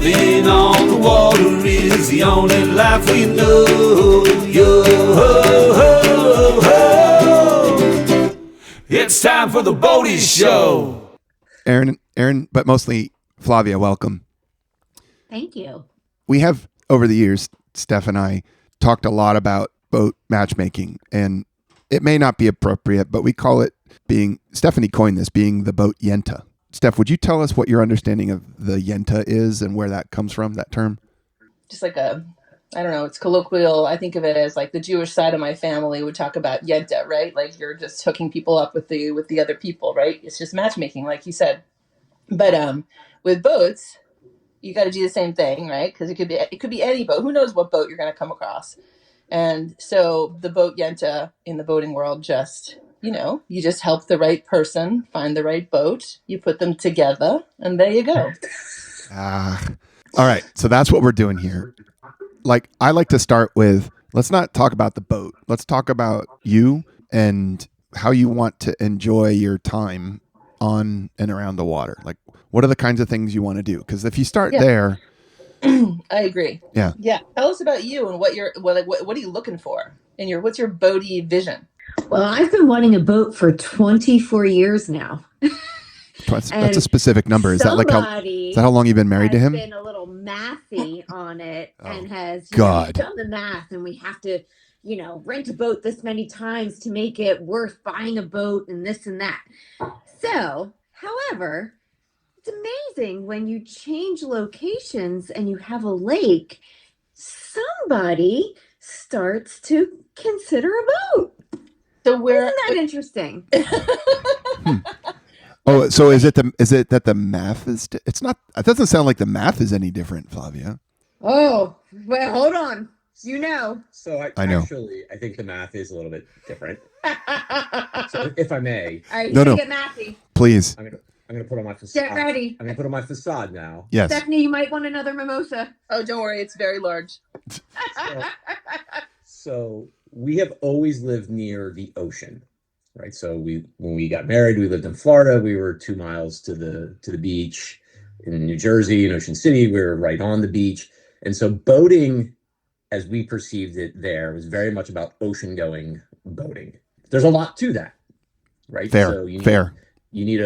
Living on the water is the only life we know. Yo, ho, ho, ho. It's time for the Boaty Show. Aaron, but mostly Flavia, welcome. Thank you. We have, over the years, Steph and I talked a lot about boat matchmaking, and it may not be appropriate, but we call it Stephanie coined this, being the boat Yenta. Steph, would you tell us what your understanding of the Yenta is and where that comes from, that term? Just like I don't know, it's colloquial. I think of it as like the Jewish side of my family would talk about Yenta, right? Like you're just hooking people up with the other people, right? It's just matchmaking, like you said. But with boats, you got to do the same thing, right? Because it could be any boat. Who knows what boat you're going to come across? And so the boat Yenta in the boating world just, you just help the right person find the right boat. You put them together, and there you go. All right. So that's what we're doing here. Like, I like to start with, let's not talk about the boat. Let's talk about you and how you want to enjoy your time on and around the water. Like, what are the kinds of things you want to do? Because if you start there, I agree. Yeah. Tell us about you and what are you looking for? And what's your boaty vision? Well, I've been wanting a boat for 24 years now. That's a specific number. Is that how long you've been married to him? Been a little mathy on it and has done the math, and we have to, rent a boat this many times to make it worth buying a boat and this and that. So, however, it's amazing when you change locations and you have a lake, somebody starts to consider a boat. So isn't that interesting? Oh, so is it that the math is? It's not. It doesn't sound like the math is any different, Flavia. Oh, well, hold on. So I know. Actually, I think the math is a little bit different. So if I may. All right, no. Get mathy. Please. I'm gonna put on my facade. Get ready. I'm gonna put on my facade now. Yes. Stephanie, you might want another mimosa. Oh, don't worry, it's very large. So we have always lived near the ocean, right? So when we got married, we lived in Florida. We were 2 miles to the beach. In New Jersey, in Ocean City, we were right on the beach. And so boating, as we perceived it there, was very much about ocean-going boating. There's a lot to that, right? Fair. So you need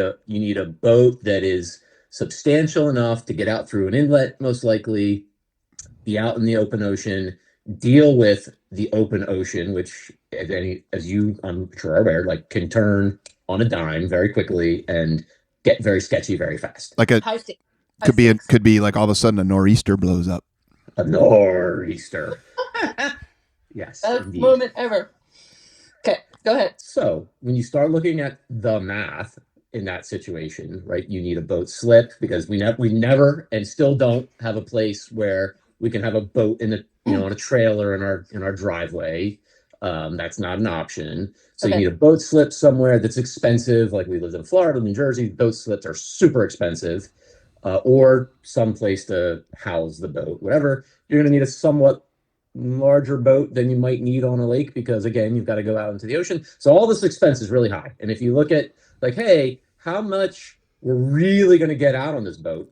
a boat that is substantial enough to get out through an inlet, most likely, be out in the open ocean, deal with the open ocean, which, as you, I'm sure, are aware, like can turn on a dime very quickly and get very sketchy very fast. Like could be like all of a sudden a nor'easter blows up. A nor'easter. Yes. Best indeed. moment ever. Okay, go ahead. So when you start looking at the math in that situation, right, you need a boat slip because we never and still don't have a place where we can have a boat on a trailer in our driveway. That's not an option. So You need a boat slip somewhere that's expensive. Like we lived in Florida, New Jersey, boat slips are super expensive. Or some place to house the boat, whatever. You're going to need a somewhat larger boat than you might need on a lake because, again, you've got to go out into the ocean. So all this expense is really high. And if you look at like, hey, how much we're really going to get out on this boat,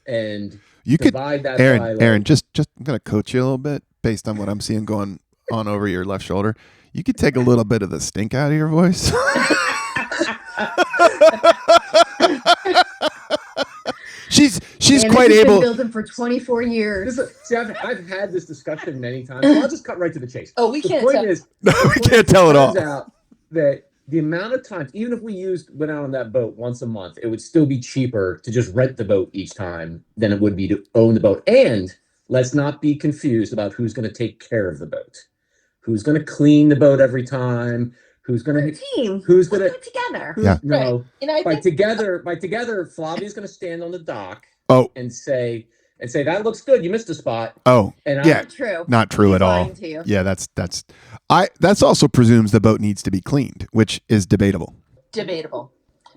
and you divide could, that by Aaron, just I'm going to coach you a little bit based on what I'm seeing going on over your left shoulder. You could take a little bit of the stink out of your voice. She's quite able. Been building for 24 years. See, I've had this discussion many times. So I'll just cut right to the chase. Oh, we can't. The point is, we can't tell it all. Turns out that the amount of times, even if we went out on that boat once a month, it would still be cheaper to just rent the boat each time than it would be to own the boat. And let's not be confused about who's going to take care of the boat, who's going to clean the boat every time. Who's going to team? Who's going to do it together? Yeah. No. Right. By together, Flavia's going to stand on the dock. Oh. And say that looks good. You missed a spot. Oh. And yeah. Not true at all. Yeah. That's also presumes the boat needs to be cleaned, which is debatable.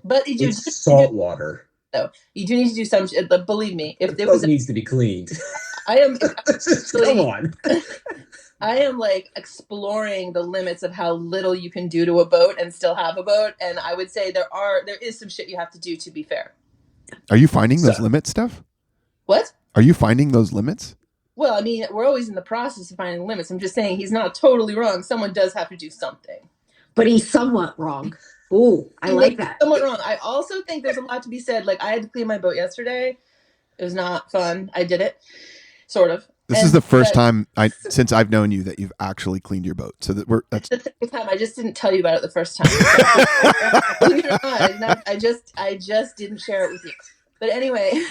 But it's salt water. So you do need to do some. Believe me, if the boat needs to be cleaned. I am. Come on. I am like exploring the limits of how little you can do to a boat and still have a boat. And I would say there is some shit you have to do to be fair. Are you finding those limits, Steph? What? Are you finding those limits? Well, I mean, we're always in the process of finding limits. I'm just saying he's not totally wrong. Someone does have to do something. But he's somewhat wrong. Ooh, I like that. Somewhat wrong. I also think there's a lot to be said. Like, I had to clean my boat yesterday. It was not fun. I did it, sort of. This is the first time since I've known you that you've actually cleaned your boat. So that's the second time. I just didn't tell you about it the first time. Believe it or not, I just didn't share it with you. But anyway.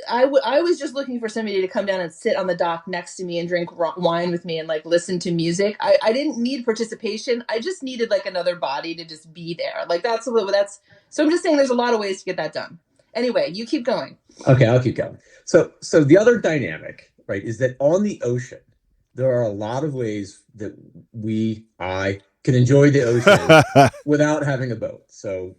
I was just looking for somebody to come down and sit on the dock next to me and drink wine with me and like listen to music. I didn't need participation. I just needed like another body to just be there. Like that's. So I'm just saying there's a lot of ways to get that done. Anyway, you keep going. Okay, I'll keep going. So the other dynamic, right, is that on the ocean, there are a lot of ways that I can enjoy the ocean without having a boat. So,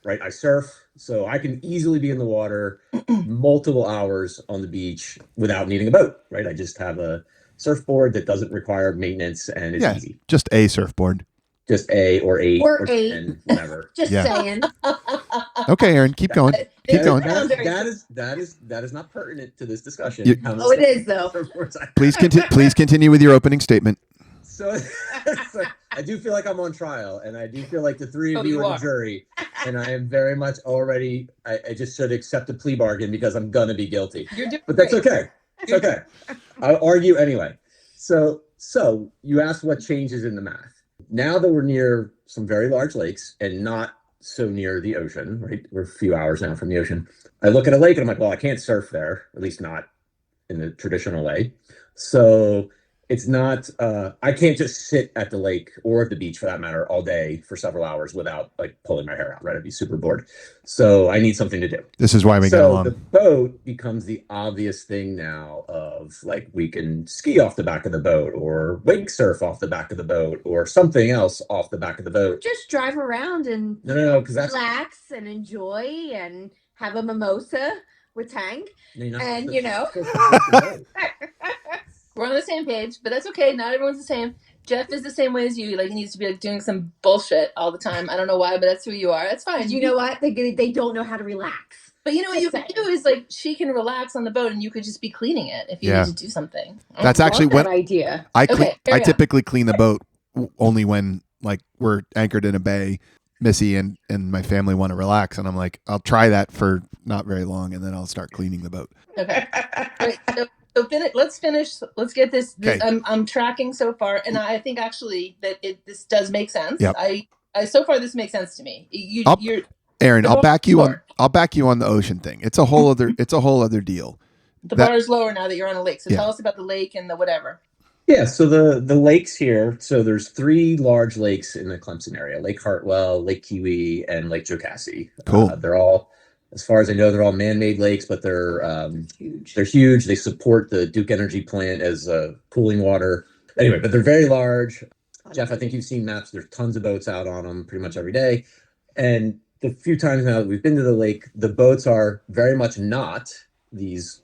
right, I surf, so I can easily be in the water multiple hours on the beach without needing a boat, right? I just have a surfboard that doesn't require maintenance and it's easy. Just a surfboard. Just a or 8 or 8, 10, whatever. Just saying. Okay, Aaron, keep going. Keep going. That is not pertinent to this discussion. It is though. Please continue with your opening statement. So I do feel like I'm on trial, and I do feel like the three of you are the jury, and I am very much already. I just should accept a plea bargain because I'm gonna be guilty. But that's okay. It's okay. I'll argue anyway. So you asked what changes in the math. Now that we're near some very large lakes and not so near the ocean, right? We're a few hours now from the ocean. I look at a lake and I'm like, well, I can't surf there, at least not in the traditional way. So it's not, I can't just sit at the lake or at the beach for that matter all day for several hours without like pulling my hair out, right? I'd be super board. So I need something to do. This is why we get along. So the boat becomes the obvious thing now of like, we can ski off the back of the boat or wake surf off the back of the boat or something else off the back of the boat. Just drive around and because that's relax and enjoy and have a mimosa with Tank. And we're on the same page, but that's okay. Not everyone's the same. Jeff is the same way as you. Like he needs to be like doing some bullshit all the time. I don't know why, but that's who you are. That's fine. You know what? They don't know how to relax. But you know what you can do is like she can relax on the boat, and you could just be cleaning it if you need to do something. That's actually what idea. I typically clean the boat only when like we're anchored in a bay. Missy and my family want to relax, and I'm like, I'll try that for not very long, and then I'll start cleaning the boat. Okay. Right, so let's finish. Let's get this. I'm tracking so far, and I think actually that this does make sense. Yep. I so far this makes sense to me. Aaron, I'll back you on the ocean thing. It's a whole other deal. The bar is lower now that you're on a lake. So tell us about the lake and the whatever. Yeah, so the lakes here, so there's 3 large lakes in the Clemson area: Lake Hartwell, Lake Kiwi, and Lake Jocassee. Cool. They're all, as far as I know, they're all man-made lakes, but they're huge. They're huge. They support the Duke Energy plant as cooling water. Anyway, but they're very large. Jeff, I think you've seen maps. There's tons of boats out on them pretty much every day. And the few times now that we've been to the lake, the boats are very much not these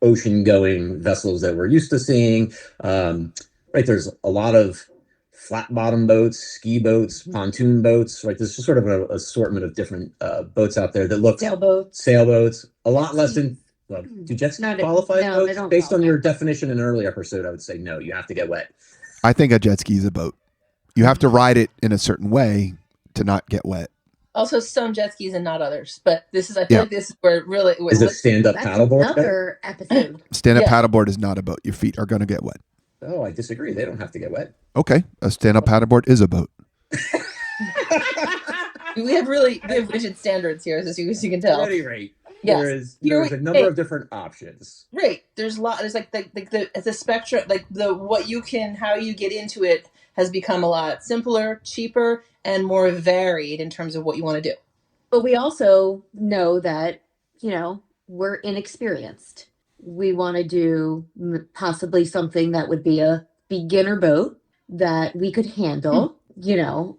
ocean-going vessels that we're used to seeing. Right, there's a lot of flat-bottom boats, ski boats, pontoon boats. Right, there's just sort of an assortment of different boats out there that look sailboats. A lot less than. Well, do jet skis qualify as boats? Based on your definition in an earlier episode, I would say no. You have to get wet. I think a jet ski is a boat. You have to ride it in a certain way to not get wet. Also, some jet skis and not others. But this is, I feel like this is where it really is a stand-up paddleboard. Another episode. Stand-up paddleboard is not a boat. Your feet are going to get wet. Oh, I disagree. They don't have to get wet. Okay, a stand-up paddleboard is a boat. we have rigid standards here, as you can tell. At any rate, there's a number of different options. Right. There's a lot. There's like the spectrum, like how you get into it has become a lot simpler, cheaper, and more varied in terms of what you want to do. But we also know that, we're inexperienced. We want to do possibly something that would be a beginner boat that we could handle,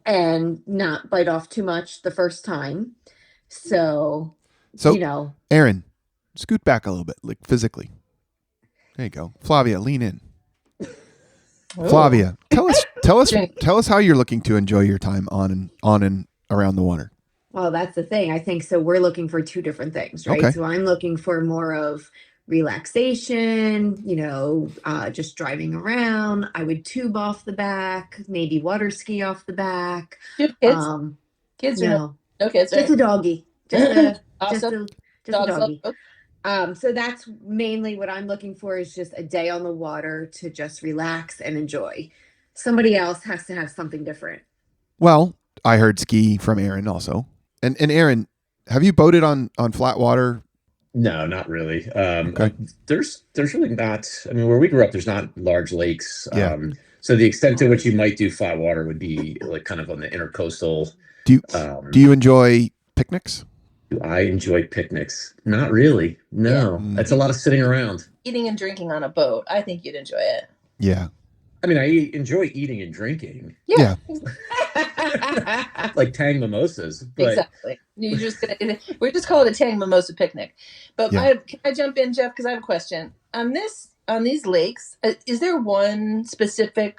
and not bite off too much the first time. So, Aaron, scoot back a little bit, like physically. There you go. Flavia, lean in. Oh. Flavia, tell us how you're looking to enjoy your time on and around the water. Well, that's the thing. I think so. We're looking for two different things, right? Okay. So I'm looking for more of relaxation, just driving around. I would tube off the back, maybe water ski off the back. Do you have kids? Um, Kids or no? no, No kids, just right? a doggy, just a Awesome. just a Dogs love doggy. boats. So that's mainly what I'm looking for is just a day on the water to just relax and enjoy. Somebody else has to have something different. Well, I heard ski from Aaron also. And Aaron, have you boated on flat water? No, not really. Okay. There's really not. I mean, where we grew up, there's not large lakes. Yeah. So the extent to which you might do flat water would be like kind of on the intercoastal. Do you enjoy picnics? Do I enjoy picnics? Not really. No, Yeah. It's a lot of sitting around. Eating and drinking on a boat. I think you'd enjoy it. Yeah. I mean, I enjoy eating and drinking, Yeah. like Tang mimosas. But Exactly. We're just calling it a Tang Mimosa picnic. But Yeah. can I jump in, Jeff? Because I have a question on these lakes. Is there one specific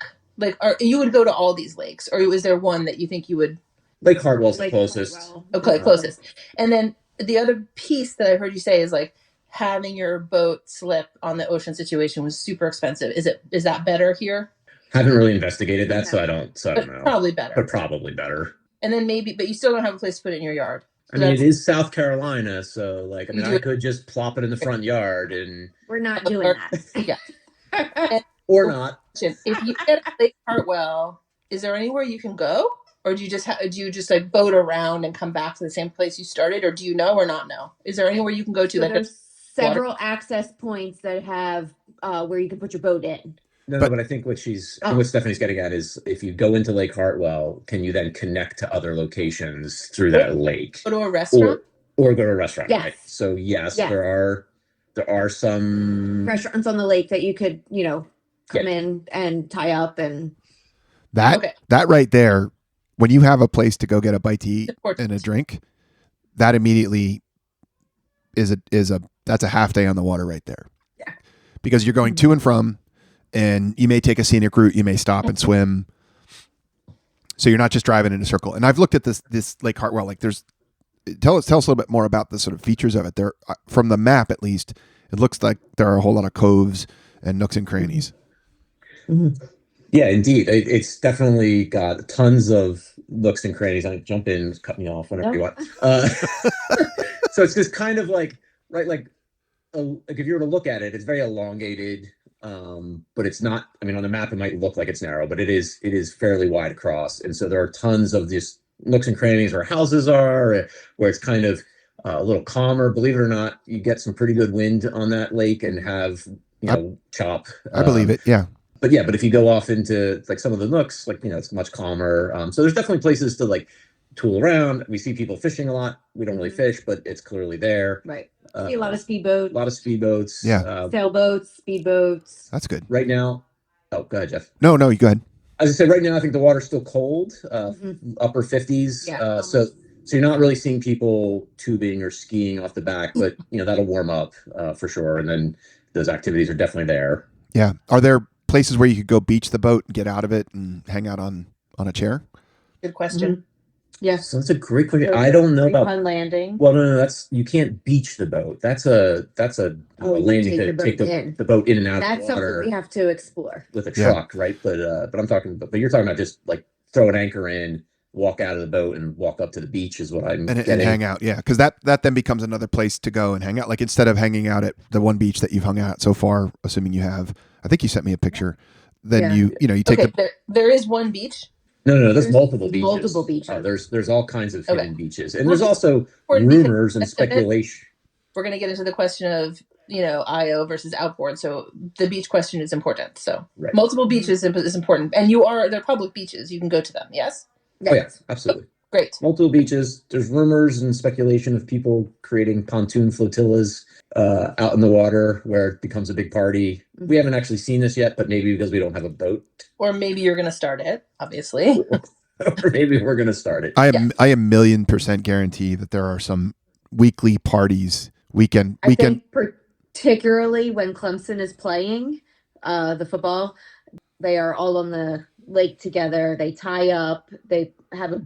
or you would go to all these lakes, or is there one that you think you would? Lake Hartwell's the Lake closest. Hartwell. Okay, closest. And then the other piece that I heard you say is like having your boat slip on the ocean situation was super expensive. Is that better here? Haven't really investigated that, so I don't But know. probably better. But probably better. And then but you still don't have a place to put it in your yard. I mean, it is South Carolina, so I You could just plop it in the front yard and We're not doing that. Yeah. or not. If you get a Lake Hartwell, is there anywhere you can go, or do you just like boat around and come back to the same place you started, or do you know or not know? Is there anywhere you can go to? So there's several access points that have where you can put your boat in. But I think what Stephanie's getting at is if you go into Lake Hartwell, can you then connect to other locations through that lake? Go to a restaurant? Or go to a restaurant, Yes. right? So yes, Yes. there are some Restaurants on the lake that you could, come in and tie up and that right there, when you have a place to go get a bite to eat and a drink, that immediately that's a half day on the water right there. Yeah. Because you're going to and from, and you may take a scenic route, you may stop and swim. So you're not just driving in a circle. And I've looked at this Lake Hartwell. Like tell us a little bit more about the sort of features of it. There, from the map at least, it looks like there are a whole lot of coves and nooks and crannies. Mm-hmm. Yeah, indeed. It's definitely got tons of nooks and crannies. I jump in, cut me off whenever you want. So it's just kind of like if you were to look at it, it's very elongated. But it's not. I mean, on the map, it might look like it's narrow, but it is fairly wide across. And so there are tons of these nooks and crannies where houses are, where it's kind of a little calmer. Believe it or not, you get some pretty good wind on that lake and have chop. I believe it. Yeah. But if you go off into like some of the nooks, it's much calmer. So there's definitely places to like tool around. We see people fishing a lot. We don't really fish, but it's clearly there. right. See a lot of speedboats. A lot of speedboats. Yeah. Sailboats, speedboats. That's good. Right now. Oh, go ahead, Jeff. No, you go ahead. As I said, right now I think the water's still cold, upper 50s. Yeah, So you're not really seeing people tubing or skiing off the back, but that'll warm up for sure. And then those activities are definitely there. Yeah. Are there places where you could go beach the boat and get out of it and hang out on a chair? Good question. Mm-hmm. Yes. So that's a great question. I don't know about Pun landing. Well, no, you can't beach the boat. That's a landing to take the boat in and out That's of the water. something we have to explore With a truck, right? But you're talking about just like throw an anchor in, walk out of the boat, and walk up to the beach is what I'm and hang out. Yeah, because that then becomes another place to go and hang out. Like instead of hanging out at the one beach that you've hung out at so far, assuming you have, I think you sent me a picture. Then you take there is one beach. No, there's multiple beaches. Multiple beaches. There's all kinds of hidden beaches, and there's also rumors and speculation. We're going to get into the question of IO versus outboard. So the beach question is important. So multiple beaches is important, and they're public beaches. You can go to them. Yes. Oh yeah, absolutely. Great. Multiple beaches. There's rumors and speculation of people creating pontoon flotillas out in the water where it becomes a big party. We haven't actually seen this yet, but maybe because we don't have a boat. Or maybe you're going to start it, obviously. Or maybe we're going to start it. I am 1,000,000% guarantee that there are some weekly parties, weekend. I think particularly when Clemson is playing the football, they are all on the lake together. They tie up. They have a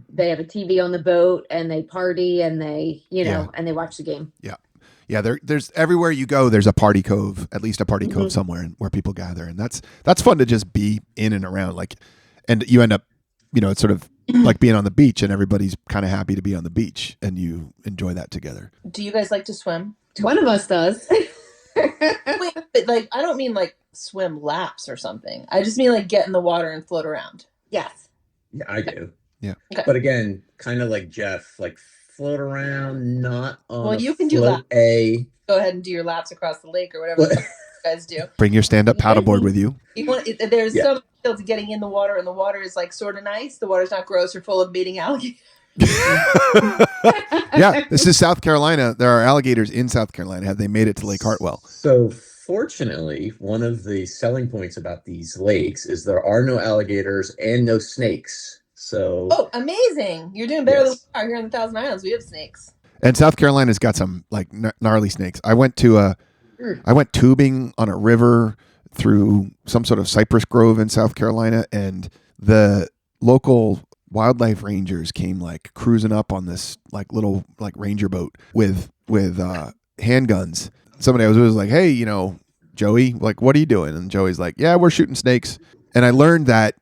TV on the boat, and they party, and they and they watch the game. Yeah, there's everywhere you go, there's a party cove, at least a party cove somewhere where people gather, and that's fun to just be in and around. Like, and you end up, it's sort of like being on the beach, and everybody's kind of happy to be on the beach, and you enjoy that together. Do you guys like to swim? One of us does. Wait, but like, I don't mean like swim laps or something. I just mean like get in the water and float around. Yes. Yeah, I do. Yeah. Okay. But again, kind of like Jeff, like float around, not on. Well, you can do float laps. Go ahead and do your laps across the lake or whatever you guys do. Bring your stand-up paddleboard with you. There's some skill to getting in the water, and the water is like sort of nice. The water's not gross or full of mating alligators. Yeah, this is South Carolina. There are alligators in South Carolina. Have they made it to Lake Hartwell? So fortunately, one of the selling points about these lakes is there are no alligators and no snakes. So Amazing! You're doing better than we are here in the Thousand Islands. We have snakes. And South Carolina's got some like gnarly snakes. I went tubing on a river through some sort of cypress grove in South Carolina, and the local wildlife rangers came like cruising up on this like little like ranger boat with handguns. Somebody was like, "Hey, Joey, like, what are you doing?" And Joey's like, "Yeah, we're shooting snakes." And I learned that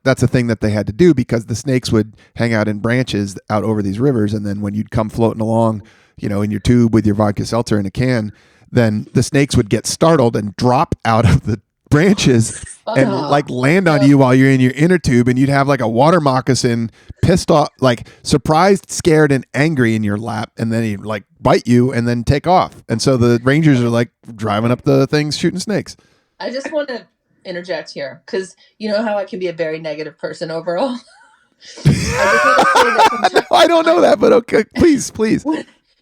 that's a thing that they had to do because the snakes would hang out in branches out over these rivers, and then when you'd come floating along, in your tube with your vodka seltzer in a can, then the snakes would get startled and drop out of the branches and like land on you while you're in your inner tube, and you'd have like a water moccasin pissed off, like surprised, scared, and angry in your lap, and then he'd like bite you and then take off. And so the rangers are like driving up the things shooting snakes. I just want to interject here because you know how I can be a very negative person overall. I don't know that, but okay, please.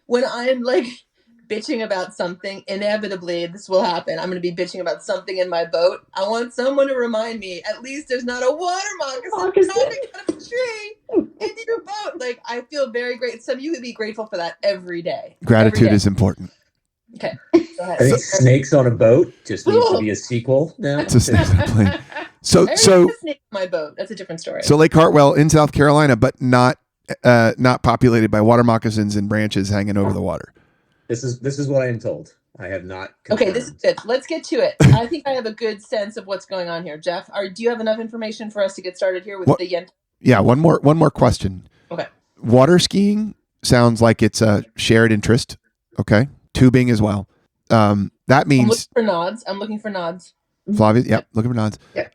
When I'm like bitching about something, inevitably this will happen. I'm going to be bitching about something in my boat. I want someone to remind me, at least there's not a water moccasin dropping out of a tree into your boat. Like, I feel very great. Some of you would be grateful for that every day. Gratitude is important. Okay, go ahead. I think Snakes on a Boat just needs to be a sequel now. It's a Snakes on a Plane. So a snake on my boat. That's a different story. So Lake Hartwell in South Carolina, but not populated by water moccasins and branches hanging over the water. This is what I am told. I have not confirmed. Okay, this is good. Let's get to it. I think I have a good sense of what's going on here. Jeff, do you have enough information for us to get started here with the Yenta'd? Yeah, one more question. Okay. Water skiing sounds like it's a shared interest. Okay. Tubing as well. That means I'm looking for nods. Flavia, yep, looking for nods. Yeah.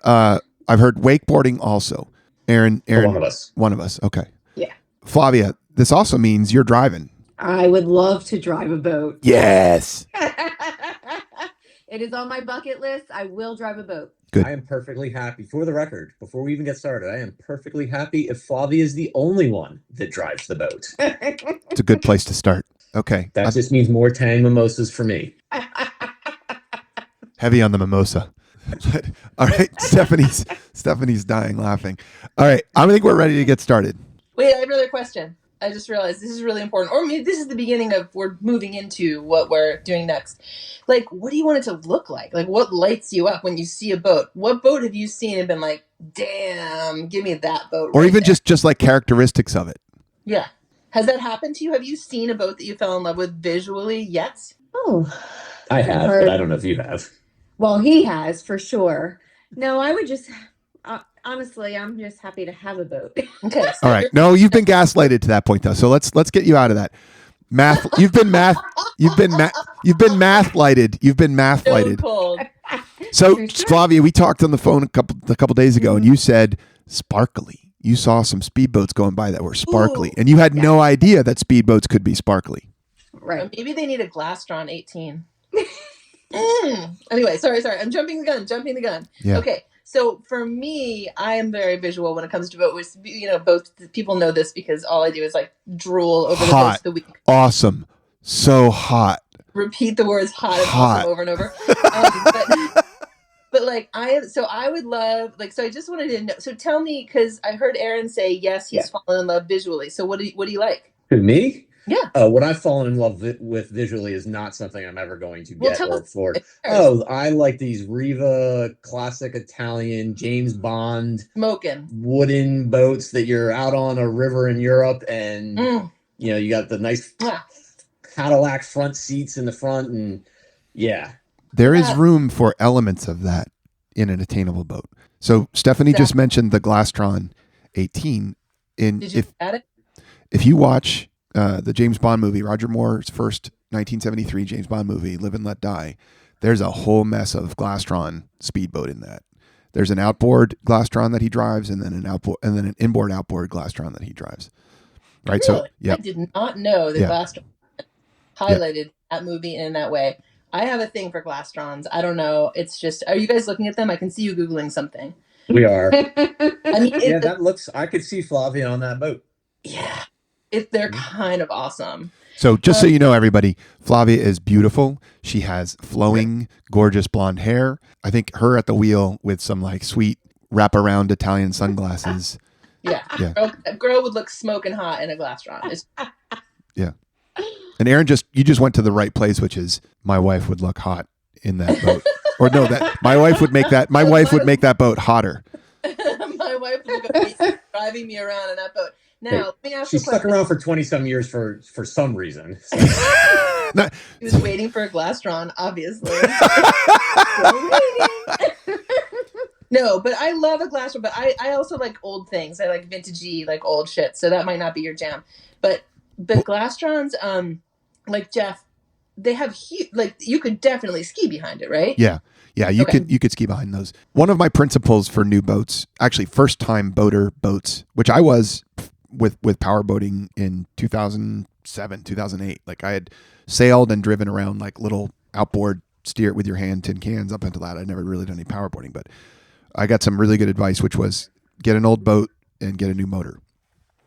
I've heard wakeboarding also. Aaron, one of us. One of us. Okay. Yeah. Flavia, this also means you're driving. I would love to drive a boat. Yes. It is on my bucket list. I will drive a boat. Good. I am perfectly happy. For the record, before we even get started, I am perfectly happy if Flavia is the only one that drives the boat. It's a good place to start. Okay. That just means more Tang mimosas for me. Heavy on the mimosa. All right. Stephanie's dying laughing. All right. I think we're ready to get started. Wait, I have another question. I just realized this is really important. Or maybe this is the beginning of we're moving into what we're doing next. Like, what do you want it to look like? Like, what lights you up when you see a boat? What boat have you seen and been like, damn, give me that boat? Or even just like characteristics of it. Yeah. Has that happened to you? Have you seen a boat that you fell in love with visually yet? Oh. I have, but I don't know if you have. Well, he has for sure. No, I would just... honestly, I'm just happy to have a boat. Okay. So all right. No, you've been gaslighted to that point though. So let's get you out of that. Math. You've been math lighted. You've been math lighted. So Flavia, we talked on the phone a couple days ago, and you said sparkly. You saw some speedboats going by that were sparkly, and you had no idea that speedboats could be sparkly. Right. Maybe they need a Glastron 18. Anyway, sorry. I'm jumping the gun. Yeah. Okay. So for me, I am very visual when it comes to boats. Both people know this because all I do is like drool over the course of the week. Awesome. So hot. Repeat the words hot and awesome over and over. But like I would love so I just wanted to know. So tell me, because I heard Aaron say yes, he's fallen in love visually. So what do you like? Me? Yeah. What I've fallen in love with visually is not something I'm ever going to Well, get tell or us. afford. Oh, I like these Riva classic Italian James Bond Smoking. wooden boats that you're out on a river in Europe, and Mm. you got the nice Mwah. Cadillac front seats in the front, and yeah. There is room for elements of that in an attainable boat. So Stephanie just mentioned the Glastron 18. Did you add it? If you watch the James Bond movie, Roger Moore's first 1973 James Bond movie, Live and Let Die, there's a whole mess of Glastron speedboat in that. There's an outboard Glastron that he drives, and then an inboard outboard Glastron that he drives. Right. Really? So yeah, I did not know that Glastron highlighted that movie in that way. I have a thing for Glastrons. I don't know. It's just, are you guys looking at them? I can see you Googling something. We are. I mean, I could see Flavia on that boat. Yeah. They're kind of awesome. So just so you know, everybody, Flavia is beautiful. She has flowing, gorgeous blonde hair. I think her at the wheel with some like sweet wraparound Italian sunglasses. Yeah. A girl would look smoking hot in a Glastron. Yeah. And Aaron, you just went to the right place, which is my wife would look hot in that boat. Or no, that my wife would make that boat hotter. My wife would look amazing driving me around in that boat. Now, let me ask you a question. She stuck around for 20-some years for some reason. So. He was waiting for a Glastron, obviously. No, but I love a Glastron, but I also like old things. I like vintagey, like old shit. So that might not be your jam. But Glastrons, like Jeff, they have like you could definitely ski behind it, right? Yeah. Yeah, you could ski behind those. One of my principles for new boats, actually first time boater boats, which I was with power boating in 2007, 2008. Like I had sailed and driven around like little outboard steer it with your hand tin cans up until that. I'd never really done any power boating, but I got some really good advice, which was get an old boat and get a new motor.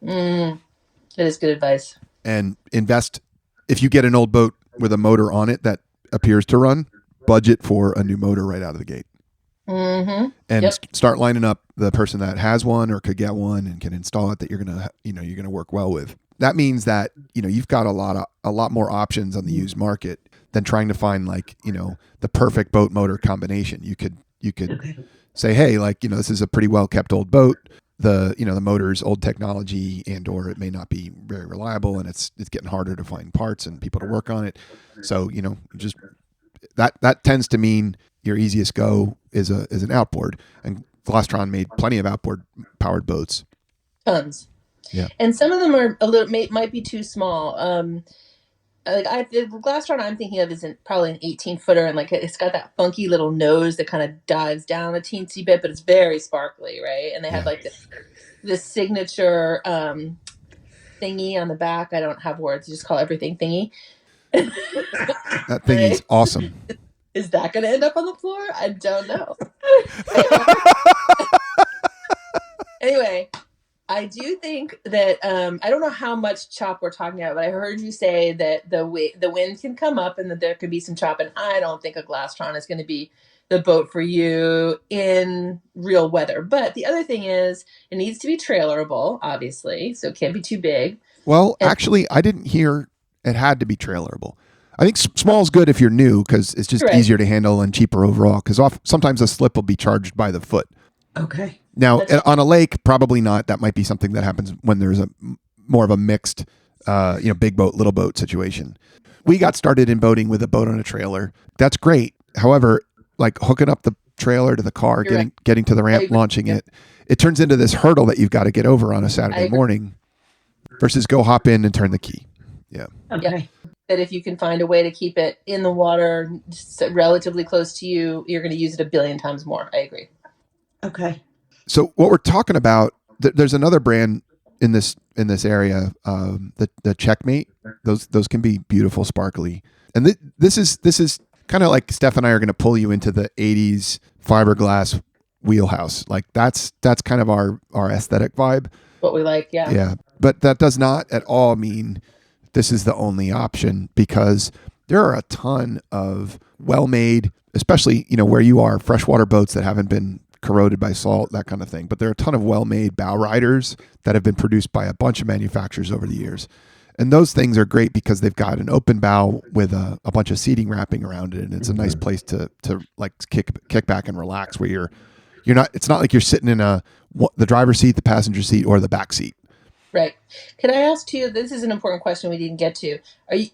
That is good advice. And invest, if you get an old boat with a motor on it that appears to run, budget for a new motor right out of the gate. Mm-hmm. And start lining up the person that has one or could get one and can install it that you're gonna work well with. That means that you've got a lot more options on the used market than trying to find the perfect boat motor combination. You could say, hey, this is a pretty well kept old boat. The motor's old technology or it may not be very reliable and it's getting harder to find parts and people to work on it. So just that tends to mean your easiest go is an outboard, and Glastron made plenty of outboard powered boats. Tons. Yeah. And some of them are a little might be too small. The Glastron I'm thinking of is probably an 18-footer, and it's got that funky little nose that kind of dives down a teensy bit, but it's very sparkly, right? And they have this signature thingy on the back. I don't have words; I just call everything thingy. That thingy's awesome. Is that going to end up on the floor? I don't know. Anyway, I do think that I don't know how much chop we're talking about, but I heard you say that the wind can come up and that there could be some chop, and I don't think a Glastron is going to be the boat for you in real weather. But the other thing is it needs to be trailerable, obviously, so it can't be too big. Well, actually, I didn't hear it had to be trailerable. I think small is good if you're new because it's just easier to handle and cheaper overall. Because sometimes a slip will be charged by the foot. Okay. Now on a lake, probably not. That might be something that happens when there's a more of a mixed, big boat, little boat situation. We got started in boating with a boat on a trailer. That's great. However, hooking up the trailer to the car, getting to the ramp, launching it turns into this hurdle that you've got to get over on a Saturday morning versus go hop in and turn the key. Yeah. Okay. Yeah. That if you can find a way to keep it in the water relatively close to you, you're going to use it a billion times more. I agree. Okay. So what we're talking about, there's another brand in this area, the Checkmate. Those can be beautiful, sparkly. And this is kind of like Steph and I are going to pull you into the 80s fiberglass wheelhouse. That's kind of our aesthetic vibe. What we like, yeah. Yeah. But that does not at all mean this is the only option, because there are a ton of well-made, especially, where you are, freshwater boats that haven't been corroded by salt, that kind of thing. But there are a ton of well-made bow riders that have been produced by a bunch of manufacturers over the years. And those things are great because they've got an open bow with a bunch of seating wrapping around it, and it's a nice place to like kick back and relax. Where you're not. It's not like you're sitting in the driver's seat, the passenger seat, or the back seat. Right. Could I ask you? This is an important question we didn't get to.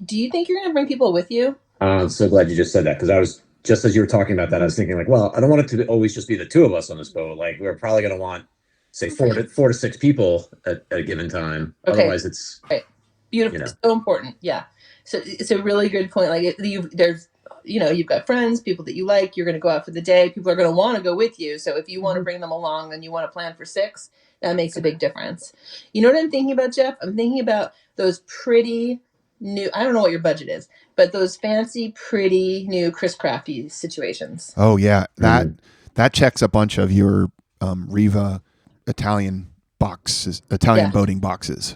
Do you think you're going to bring people with you? I'm so glad you just said that, because I was just as you were talking about that, I was thinking like, well, I don't want it to always just be the two of us on this boat. Like we're probably going to want, say, four to six people at a given time. Okay. Otherwise, it's right. Beautiful. So important. Yeah. So it's a really good point. Like you've got friends, people that you like. You're going to go out for the day. People are going to want to go with you. So if you want to bring them along, then you want to plan for 6. That makes a big difference. You know what I'm thinking about, Jeff? I'm thinking about those pretty new, I don't know what your budget is, but those fancy, pretty new Chris Crafty situations. Oh yeah. That checks a bunch of your Riva Italian boating boxes.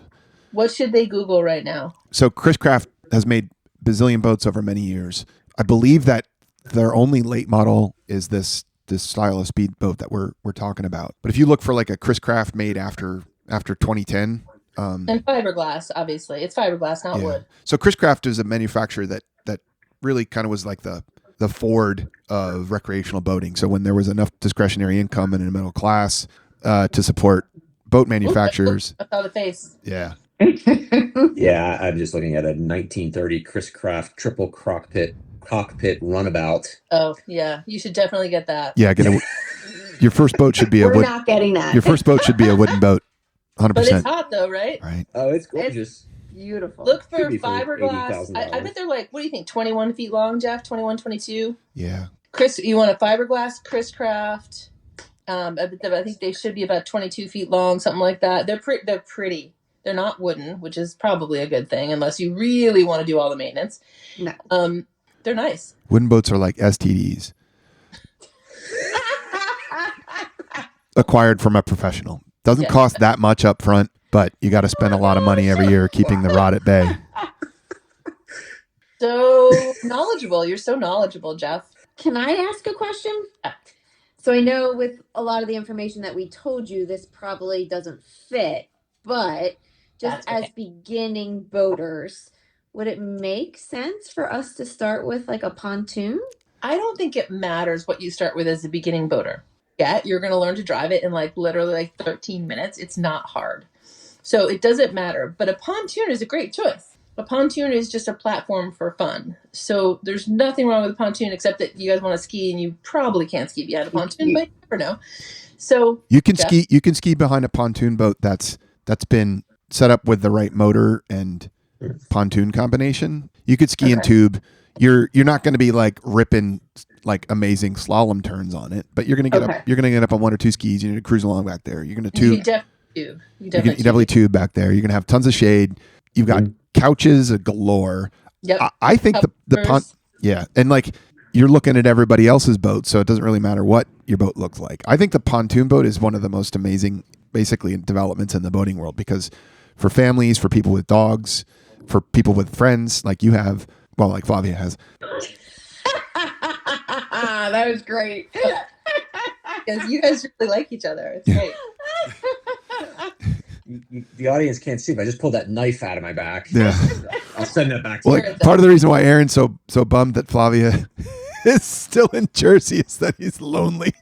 What should they Google right now? So Chris Craft has made bazillion boats over many years. I believe that their only late model is this style of speedboat that we're talking about. But if you look for like a Chris Craft made after 2010, and fiberglass, obviously it's fiberglass, not wood. So Chris Craft is a manufacturer that really kind of was like the Ford of recreational boating. So when there was enough discretionary income in the middle class to support boat manufacturers, I saw the face. Yeah. Yeah, I'm just looking at a 1930 Chris Craft triple cockpit runabout. Oh yeah, you should definitely get that. Yeah, your first boat should be We're not getting that. Your first boat should be a wooden boat, 100%. But it's hot though, right? Right. Oh, it's gorgeous. It's beautiful. Look for fiberglass. I bet they're like, what do you think? 21 feet long, Jeff? 21, 22? Yeah. Chris, you want a fiberglass Chris Craft? I think they should be about 22 feet long, something like that. They're pretty. They're not wooden, which is probably a good thing, unless you really want to do all the maintenance. No. They're nice. Wooden boats are like STDs. Acquired from a professional. Doesn't cost that much up front, but you got to spend a lot of money every year keeping the rod at bay. So knowledgeable. You're so knowledgeable, Jeff. Can I ask a question? So I know with a lot of the information that we told you, this probably doesn't fit, but just as beginning boaters, would it make sense for us to start with like a pontoon? I don't think it matters what you start with as a beginning boater. Yeah, you're going to learn to drive it in like literally like 13 minutes. It's not hard. So it doesn't matter. But a pontoon is a great choice. A pontoon is just a platform for fun. So there's nothing wrong with a pontoon except that you guys want to ski and you probably can't ski behind a pontoon, but you never know. So you can ski behind a pontoon boat that's been set up with the right motor and pontoon combination. You could ski in tube. You're not going to be like ripping like amazing slalom turns on it, but you're going to get up. You're going to get up on 1 or 2 skis. You're going to cruise along back there. You're going to tube. You definitely tube back there. You're going to have tons of shade. You've got couches galore. Yep. I think and like you're looking at everybody else's boat, so it doesn't really matter what your boat looks like. I think the pontoon boat is one of the most amazing, basically, developments in the boating world, because for families, for people with dogs, for people with friends like you have, well, like Flavia has. That was great. Because you guys really like each other. It's great. The audience can't see, but I just pulled that knife out of my back. Yeah. I'll send that back to you. Part of the reason why Aaron's so bummed that Flavia is still in Jersey is that he's lonely.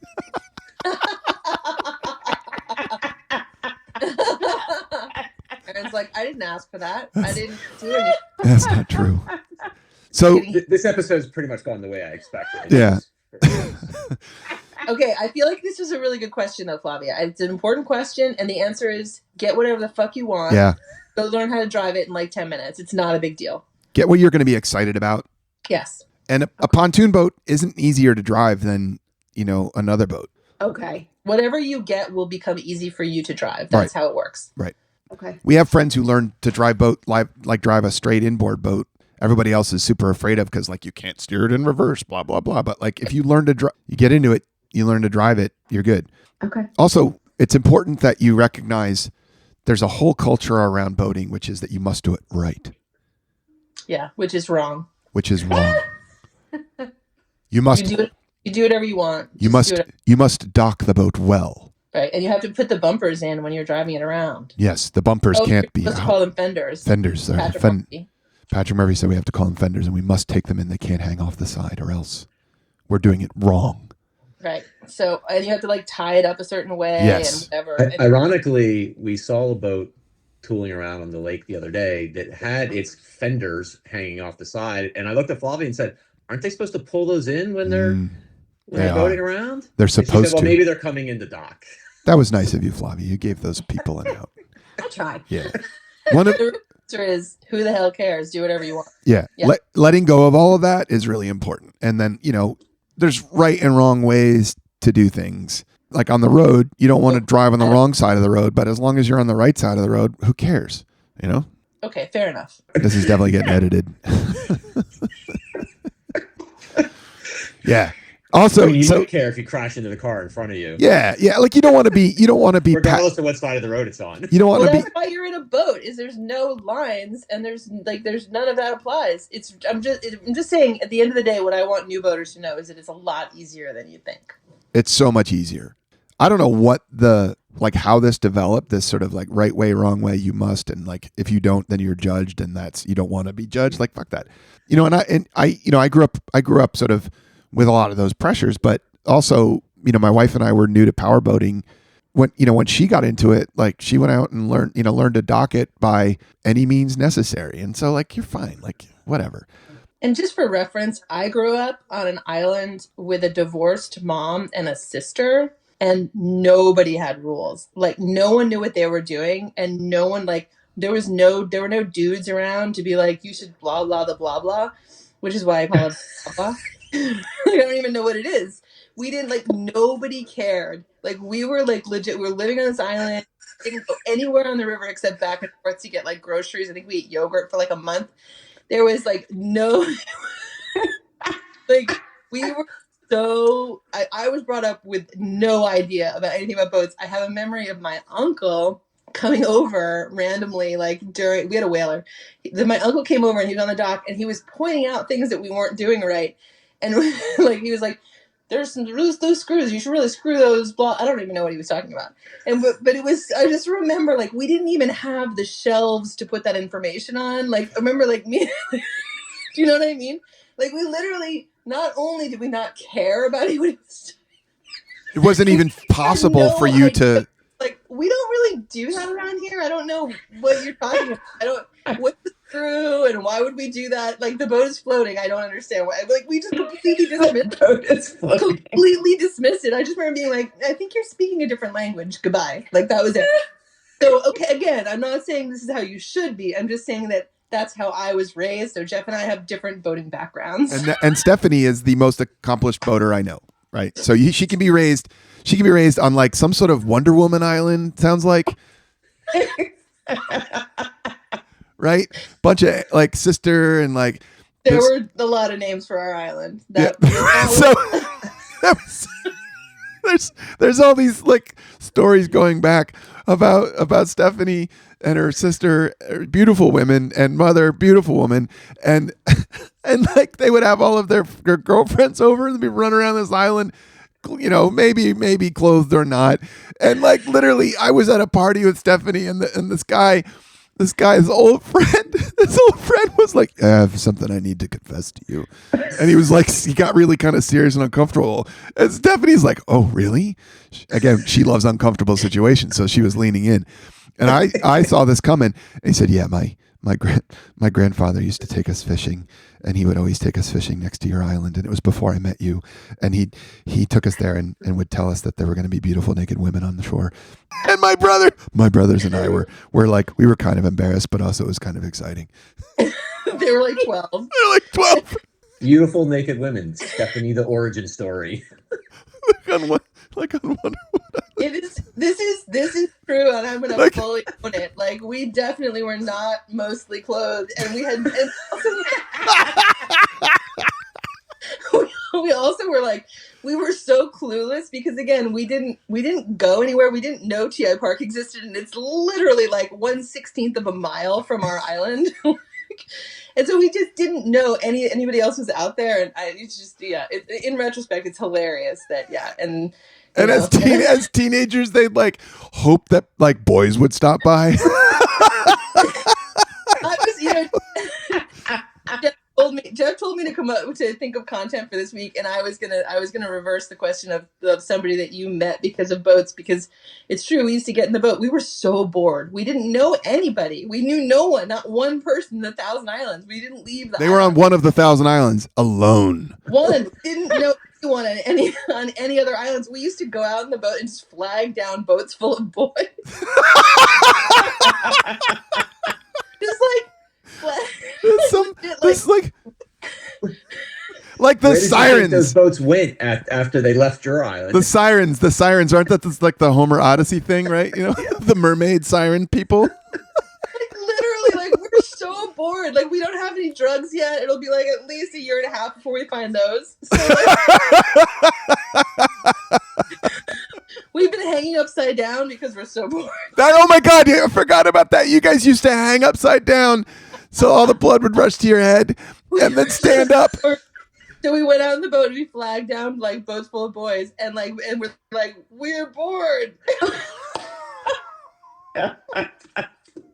Aaron's like, I didn't ask for that. I didn't do anything. That's not true. So this episode's pretty much gone the way I expected. Yeah. Okay, I feel like this was a really good question, though, Flavia. It's an important question, and the answer is get whatever the fuck you want. Yeah. Go learn how to drive it in like 10 minutes. It's not a big deal. Get what you're going to be excited about. Yes. And a pontoon boat isn't easier to drive than, another boat. Okay. Whatever you get will become easy for you to drive. That's how it works. Right. Okay. We have friends who learn to drive drive a straight inboard boat. Everybody else is super afraid of because like you can't steer it in reverse, blah, blah, blah. But like if you learn to you get into it, you learn to drive it, you're good. Okay. Also, it's important that you recognize there's a whole culture around boating, which is that you must do it right. Yeah, which is wrong. You must you do whatever you want. You must dock the boat well. Right. And you have to put the bumpers in when you're driving it around. Yes, the bumpers can't be. Let's call them fenders. Fenders. Sorry. Patrick Murphy said we have to call them fenders, and we must take them in. They can't hang off the side, or else we're doing it wrong. Right. So, and you have to like tie it up a certain way Yes. and whatever. Ironically, we saw a boat tooling around on the lake the other day that had its fenders hanging off the side. And I looked at Flavia and said, aren't they supposed to pull those in when they're boating around? They're supposed to. Maybe maybe they're coming into dock. That was nice of you, Flavia. You gave those people an out. I tried. Yeah. The answer is, who the hell cares? Do whatever you want. Yeah. Letting go of all of that is really important. And then, there's right and wrong ways to do things. Like on the road, you don't want to drive on the wrong side of the road, but as long as you're on the right side of the road, who cares? Okay, fair enough. This is definitely getting edited. Yeah. Also, you don't care if you crash into the car in front of you. Yeah. Like you don't want to be regardless of what side of the road it's on. You don't want to be. That's why you're in a boat. Is there's no lines and there's none of that applies. I'm just saying. At the end of the day, what I want new boaters to know is that it's a lot easier than you think. It's so much easier. I don't know what how this developed, this sort of like right way, wrong way, you must, and like if you don't, then you're judged, and you don't want to be judged. Like fuck that, I grew up sort of with a lot of those pressures, but also my wife and I were new to powerboating. When she got into it, like she went out and learned to dock it by any means necessary, and so like you're fine, like whatever. And just for reference, I grew up on an island with a divorced mom and a sister, and nobody had rules. Like no one knew what they were doing, and no one there were no dudes around to be like, you should blah blah the blah blah, which is why I call it blah blah. I don't even know what it is. We didn't nobody cared. Like we were legit. We were living on this island. Didn't go anywhere on the river except back and forth to get groceries. I think we ate yogurt for a month. There was no, we were so, I was brought up with no idea about anything about boats. I have a memory of my uncle coming over randomly, we had a whaler. My uncle came over and he was on the dock and he was pointing out things that we weren't doing right. And he was like, there's some loose screws. You should really screw those. Blah. I don't even know what he was talking about. But it was. I just remember we didn't even have the shelves to put that information on. I remember me. Do you know what I mean? We literally not only did we not care about it, it wasn't even possible for you to. We don't really do that around here. I don't know what you're talking about. What's the screw and why would we do that? The boat is floating. I don't understand why. We just completely dismissed it. I just remember being I think you're speaking a different language. Goodbye. That was it. So, okay, again, I'm not saying this is how you should be. I'm just saying that that's how I was raised. So Jeff and I have different boating backgrounds. And Stephanie is the most accomplished boater I know. Right. So she can be raised on some sort of Wonder Woman island, sounds like. Right? Bunch of sister and there were a lot of names for our island. There's all these stories going back about Stephanie and her sister, beautiful women, and mother, beautiful woman, and they would have all of their girlfriends over and they'd be running around this island, maybe clothed or not, and literally I was at a party with Stephanie and this guy's old friend was like, I have something I need to confess to you. And he was he got really kind of serious and uncomfortable. And Stephanie's like, oh, really? Again, she loves uncomfortable situations. So she was leaning in. And I saw this coming. And he said, yeah, my grandfather used to take us fishing, and he would always take us fishing next to your island. And it was before I met you. And he took us there and would tell us that there were going to be beautiful naked women on the shore. And my brothers and I were we were kind of embarrassed, but also it was kind of exciting. They were 12. They were 12. Beautiful naked women. Stephanie, the origin story. on one. This is true, and I'm gonna fully own it. We definitely were not mostly clothed, and we had. And we also were we were so clueless because again we didn't go anywhere. We didn't know TI Park existed, and it's literally 1/16 of a mile from our island. And so we just didn't know anybody else was out there, and it's just in retrospect it's hilarious that and And You know? as teenagers, they'd like hope that like boys would stop by. I was, Jeff told me to come up to think of content for this week, and I was gonna reverse the question of somebody that you met because of boats, because it's true, we used to get in the boat. We were so bored. We didn't know anybody. We knew no one, not one person in the Thousand Islands. We didn't leave the They were on one of the 1,000 islands alone. one. Didn't know anyone on any other islands. We used to go out in the boat and just flag down boats full of boys. Just like the Where did you think sirens. those boats went after they left your island. The sirens aren't that like the Homer Odyssey thing, right? You know, the mermaid siren people. literally, like, we're so bored. Like, we don't have any drugs yet. It'll be like at least a year and a half before we find those. So, we've been hanging upside down because we're so bored. Oh my God, I forgot about that. You guys used to hang upside down so all the blood would rush to your head and then stand up. So we went out in the boat and we flagged down like boats full of boys, and we're like, we're bored.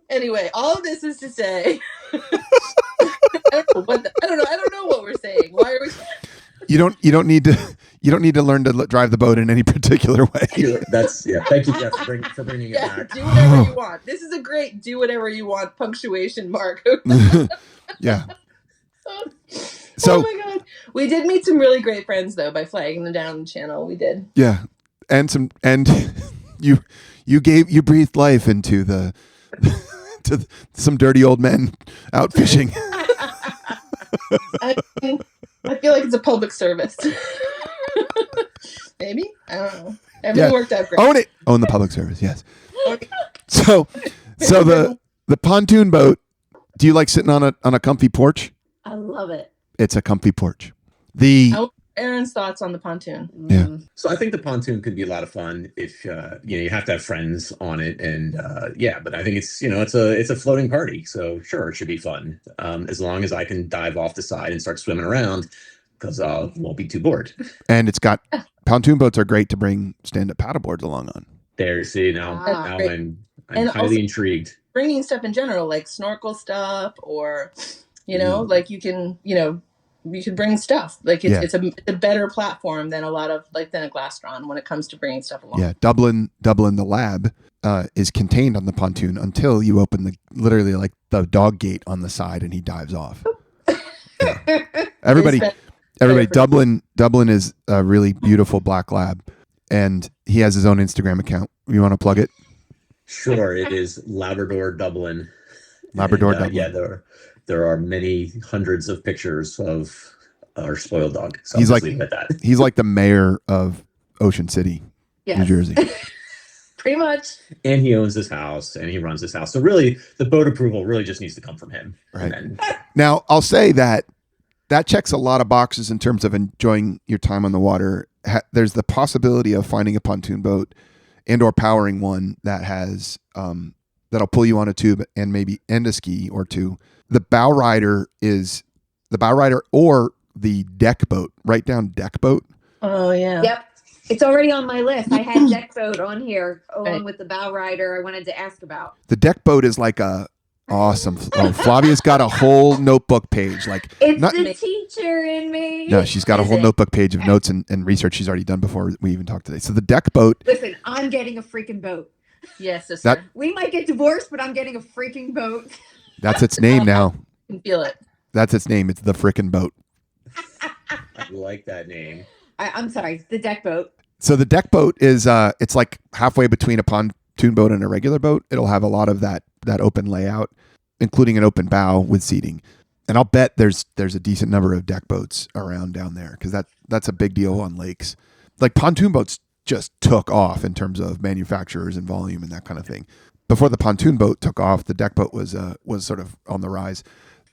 Anyway, all of this is to say, I don't know what we're saying. Why are we? You don't need to learn to drive the boat in any particular way. Thank you, Jeff, for bringing it back. Do whatever you want. This is a great do whatever you want punctuation mark. Yeah. So, oh my God. We did meet some really great friends though by flagging them down the channel. We did. Yeah. And you breathed life into to some dirty old men out fishing. I feel like it's a public service. Maybe? I don't know. Everything worked out great. Own the public service, yes. So the pontoon boat, do you like sitting on a comfy porch? I love it. It's a comfy porch. Aaron's thoughts on the pontoon. Yeah. So I think the pontoon could be a lot of fun if you have to have friends on it, and but I think it's a floating party, so sure, it should be fun as long as I can dive off the side and start swimming around because I won't be too bored. And it's got pontoon boats are great to bring stand-up paddleboards along on. There, see now I'm highly intrigued. Bringing stuff in general, like snorkel stuff, or like you can you could bring stuff. Like it's a better platform than a Glastron when it comes to bringing stuff along. Yeah, Dublin, the lab is contained on the pontoon until you open literally like the dog gate on the side and he dives off. Yeah. Everybody, Dublin is a really beautiful black lab, and he has his own Instagram account. You want to plug it? Sure, it is Labrador Dublin. Dublin. Yeah, there are many hundreds of pictures of our spoiled dog. So he's like that. He's like the mayor of Ocean City, New Jersey. Pretty much. And he owns this house and he runs this house. So really, the boat approval really just needs to come from him. Right. Now, I'll say that checks a lot of boxes in terms of enjoying your time on the water. There's the possibility of finding a pontoon boat and or powering one that has that'll pull you on a tube and maybe end a ski or two. The bow rider or the deck boat. Write down deck boat. Oh yeah. Yep. It's already on my list. I had deck boat on here along with the bow rider I wanted to ask about. The deck boat is like awesome. Flavia's got a whole notebook page. It's the teacher in me. No, she's got a whole notebook page of notes and research she's already done before we even talked today. So the deck boat. Listen, I'm getting a freaking boat. Yes, sister. We might get divorced, but I'm getting a freaking boat. That's its name now. I can feel it. That's its name. It's the frickin' boat. I like that name. I'm sorry, the deck boat. So the deck boat is it's like halfway between a pontoon boat and a regular boat. It'll have a lot of that open layout, including an open bow with seating. And I'll bet there's a decent number of deck boats around down there because that's a big deal on lakes. Like pontoon boats just took off in terms of manufacturers and volume and that kind of thing. Before the pontoon boat took off, the deck boat was sort of on the rise.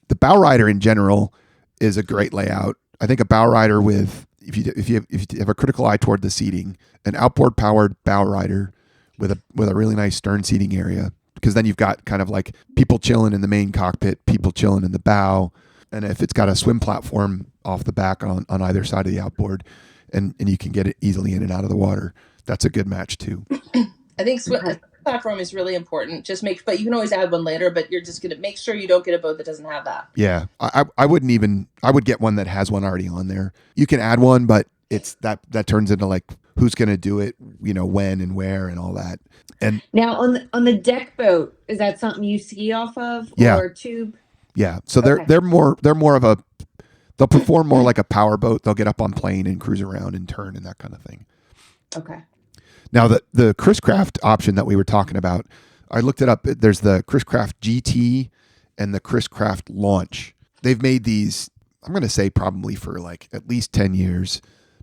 The bow rider in general is a great layout. I think a bow rider with if you have a critical eye toward the seating, an outboard powered bow rider with a really nice stern seating area, because then you've got kind of like people chilling in the main cockpit, people chilling in the bow, and if it's got a swim platform off the back on either side of the outboard, and you can get it easily in and out of the water, That's a good match too. I think platform is really important. But you can always add one later, but you're just going to make sure you don't get a boat that doesn't have that. Yeah. I would get one that has one already on there. You can add one, but it's that turns into like who's going to do it, when and where and all that. And now on the deck boat, is that something you ski off of or tube? Yeah. So they're more of a, they'll perform more like a power boat. They'll get up on plane and cruise around and turn and that kind of thing. Okay. Now the Chris Craft option that we were talking about, I looked it up. There's the Chris Craft GT and the Chris Craft Launch. They've made these, I'm going to say probably for like at least 10 years,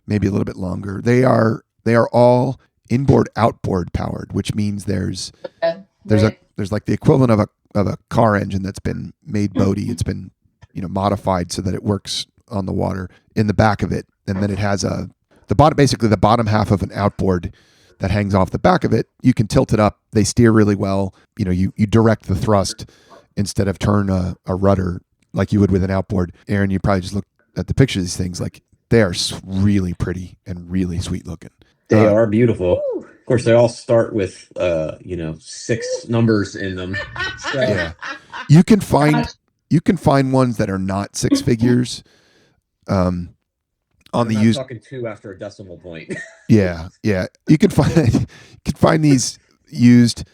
maybe a little bit longer. They are all inboard outboard powered, which means there's like the equivalent of a car engine that's been made boaty. It's been modified so that it works on the water in the back of it, and then it has the bottom half of an outboard that hangs off the back of it. You can tilt it up. They steer really well. You direct the thrust instead of turn a rudder like you would with an outboard. Aaron, you probably just look at the picture of these things. Like, they are really pretty and really sweet looking. They are beautiful. Of course, they all start with 6 numbers in them. So. Yeah, you can find ones that are not 6 figures. On the used, talking 2 after a decimal point. yeah. You can find these used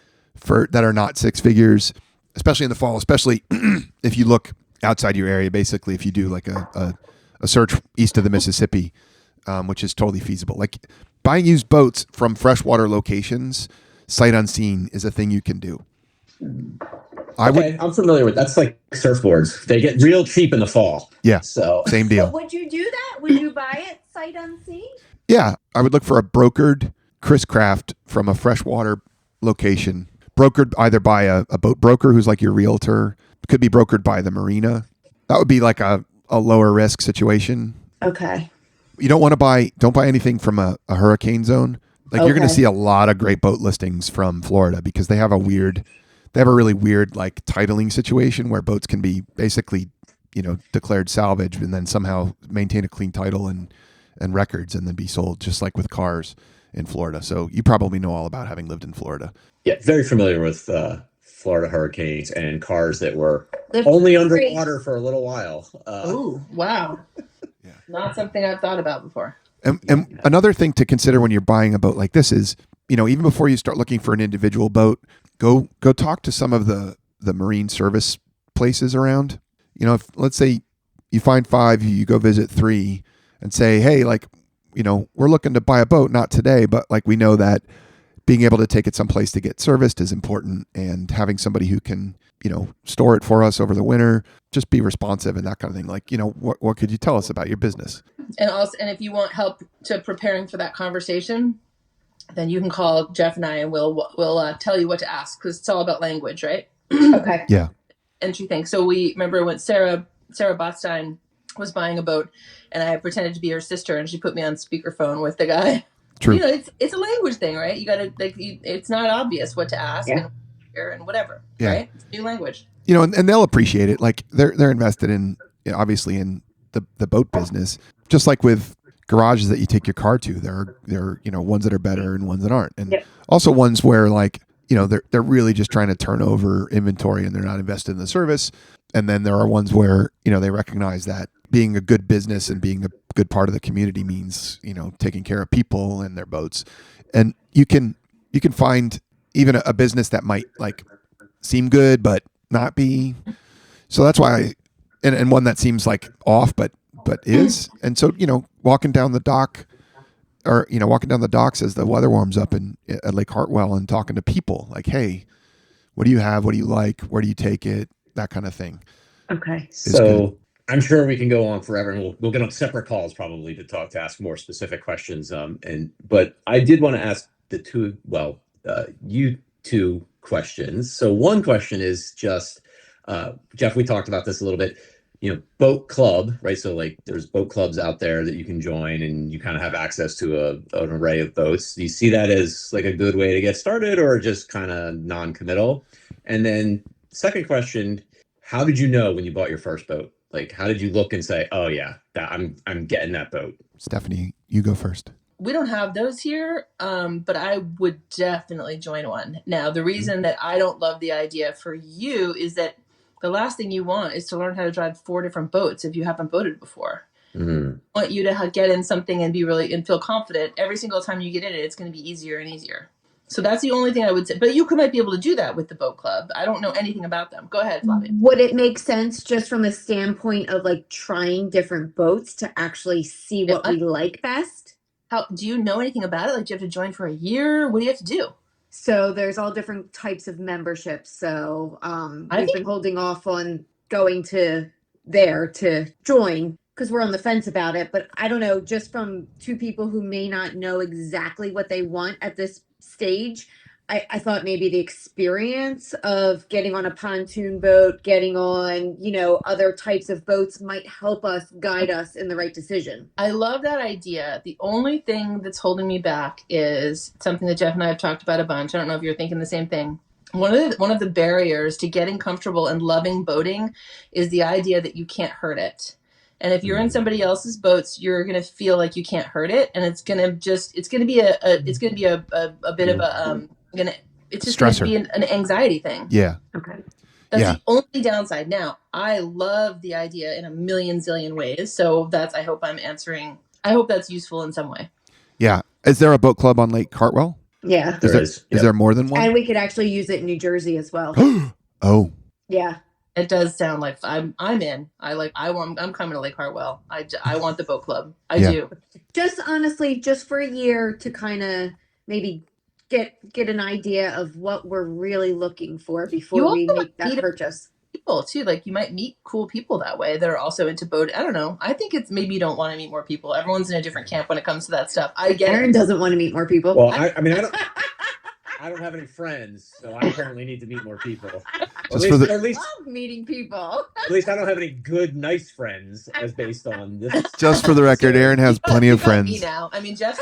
that are not 6 figures, especially in the fall. Especially if you look outside your area. Basically, if you do like a search east of the Mississippi, which is totally feasible. Like, buying used boats from freshwater locations, sight unseen, is a thing you can do. I'm familiar with that's like surfboards. They get real cheap in the fall. Yeah. So same deal. But would you do that? Would you buy it sight unseen? Yeah. I would look for a brokered Chris Craft from a freshwater location. Brokered either by a boat broker who's like your realtor. Could be brokered by the marina. That would be like a lower risk situation. Okay. You don't buy anything from a hurricane zone. Like, you're going to see a lot of great boat listings from Florida because they have a really weird like titling situation where boats can be basically, declared salvage and then somehow maintain a clean title and records and then be sold, just like with cars in Florida. So you probably know all about having lived in Florida. Yeah, very familiar with Florida hurricanes and cars that were only underwater for a little while. Oh, wow. Yeah. Not something I've thought about before. And another thing to consider when you're buying a boat like this is, even before you start looking for an individual boat, go talk to some of the marine service places around. If, let's say you find 5, you go visit 3 and say, hey, like, we're looking to buy a boat, not today, but like, we know that being able to take it someplace to get serviced is important, and having somebody who can, store it for us over the winter, just be responsive and that kind of thing. Like, what could you tell us about your business? And if you want help to preparing for that conversation, then you can call Jeff and I, and we'll tell you what to ask, because it's all about language, right? Okay. Yeah. Entry thing. So we remember when Sarah Botstein was buying a boat, and I pretended to be her sister, and she put me on speakerphone with the guy. True. It's a language thing, right? You got to it's not obvious what to ask and whatever, right? It's new language. And they'll appreciate it. Like, they're invested in, obviously, in the boat business, just like with garages that you take your car to. There are ones that are better and ones that aren't, and also ones where, like, they're really just trying to turn over inventory and they're not invested in the service. And then there are ones where they recognize that being a good business and being a good part of the community means taking care of people and their boats. And you can find even a business that might like seem good but not be. So that's why and one that seems like off but is. And so walking down the docks as the weather warms up at Lake Hartwell and talking to people like, hey, what do you have? What do you like? Where do you take it? That kind of thing. Okay. So I'm sure we can go on forever, and we'll get on separate calls probably to ask more specific questions. But I did want to ask you 2 questions. So one question is just, Jeff, we talked about this a little bit. Boat club, right? So like, there's boat clubs out there that you can join, and you kind of have access to an array of boats. Do you see that as like a good way to get started, or just kind of non-committal? And then second question, how did you know when you bought your first boat? Like, how did you look and say, oh yeah, I'm getting that boat? Stephanie, you go first. We don't have those here, but I would definitely join one. Now, the reason that I don't love the idea for you is that the last thing you want is to learn how to drive 4 different boats if you haven't boated before. Mm-hmm. I want you to get in something and feel confident. Every single time you get in it, it's going to be easier and easier. So that's the only thing I would say. But you might be able to do that with the boat club. I don't know anything about them. Go ahead, Flavia. Would it make sense just from a standpoint of like trying different boats to actually see what we like best? How do you know anything about it? Like, do you have to join for a year? What do you have to do? So there's all different types of memberships. So we've been holding off on going to there to join because we're on the fence about it. But I don't know, just from 2 people who may not know exactly what they want at this stage, I thought maybe the experience of getting on a pontoon boat, getting on, other types of boats might help us guide us in the right decision. I love that idea. The only thing that's holding me back is something that Jeff and I have talked about a bunch. I don't know if you're thinking the same thing. One of the barriers to getting comfortable and loving boating is the idea that you can't hurt it. And if you're in somebody else's boats, you're going to feel like you can't hurt it. And it's going to be a bit of a, it's just going to be an anxiety thing. Yeah. Okay. That's the only downside. Now, I love the idea in a million zillion ways. So I hope that's useful in some way. Yeah. Is there a boat club on Lake Hartwell? Yeah. Is there more than one? And we could actually use it in New Jersey as well. Oh. Yeah. It does sound like I'm in. I'm coming to Lake Hartwell. I want the boat club. I do. Just honestly, just for a year to kind of maybe get an idea of what we're really looking for before we make that purchase. People too, like you might meet cool people that way that are also into boat. I don't know. I think it's maybe you don't want to meet more people. Everyone's in a different camp when it comes to that stuff. I get Aaron doesn't want to meet more people. Well, I mean, I don't have any friends, so I apparently need to meet more people. At least love meeting people. At least I don't have any good, nice friends, as based on this. Just for the record, Aaron has plenty of friends. Me now, I mean, Jeff's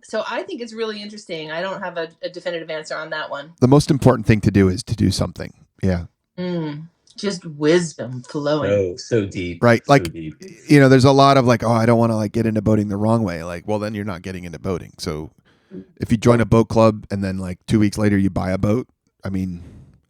so I think it's really interesting. I don't have a definitive answer on that one. The most important thing to do is to do something. Yeah. Just wisdom flowing. So deep. Right. So like, deep. There's a lot of like, I don't want to like get into boating the wrong way. Like, well, then you're not getting into boating. So if you join a boat club and then like 2 weeks later you buy a boat, I mean.